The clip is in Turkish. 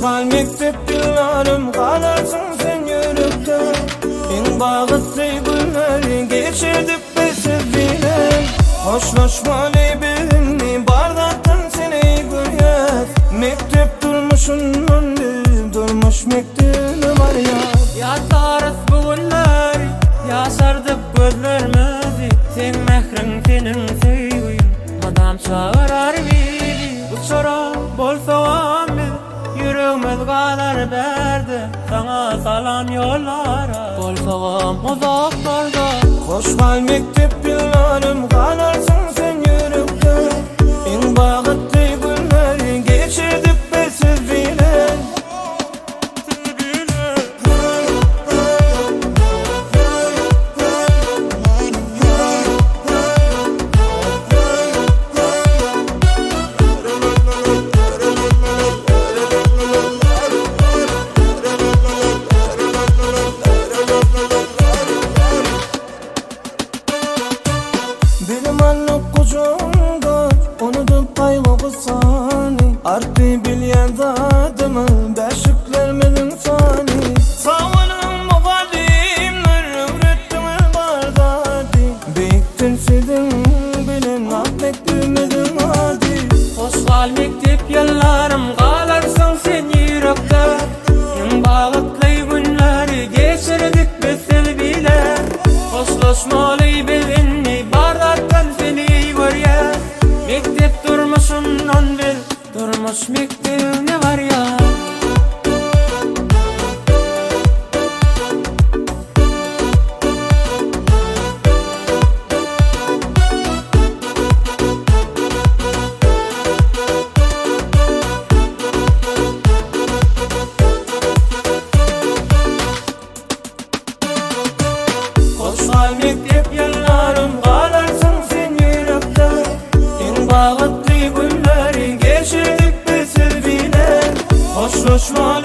Hoşgal mektep yıllarım kalarsın sen yürekte. En bağıtlı günleri geçirdik biz sevgiyle. Hoşlaşmalı birini bardattın seni güyet. Mektep durmuşun önde durmuş mektebim var ya. Yatarız bu günleri yaşardık gözlerimizi. Sen mehrin senin sevgin madam çağırar bizi. Bu çora bolsa amil yüreğimiz kadar berdi. Sana salam yollara bolsa uzaklarda. Hoşgal mektep yıllarım kalarsın sen yürekte. En bağıtlı günleri geçirdik biz sevgiyle. Benim anlık kucağımda unutup kaygı kısani. Arttı bilyen zadımı beşiklermedin sani. Savanım mugallimler ürettim bardadi. Büyüktün sizin bilin affettirmedin hadi. Hoşgal mektep yıllarım kalarsın sen yürekte. En bağıtlı günleri geçirdik biz sevgiyle. Hoşlaşmalı birini bardattın seni görüyor. Mektep durmuşundan bil durmuş mektep ne var ya. Hoşgal mektep yıllarım kalarsın sen yürekte. En bağıtlı günleri geçirdik biz sevgiyle. Hoşlaşma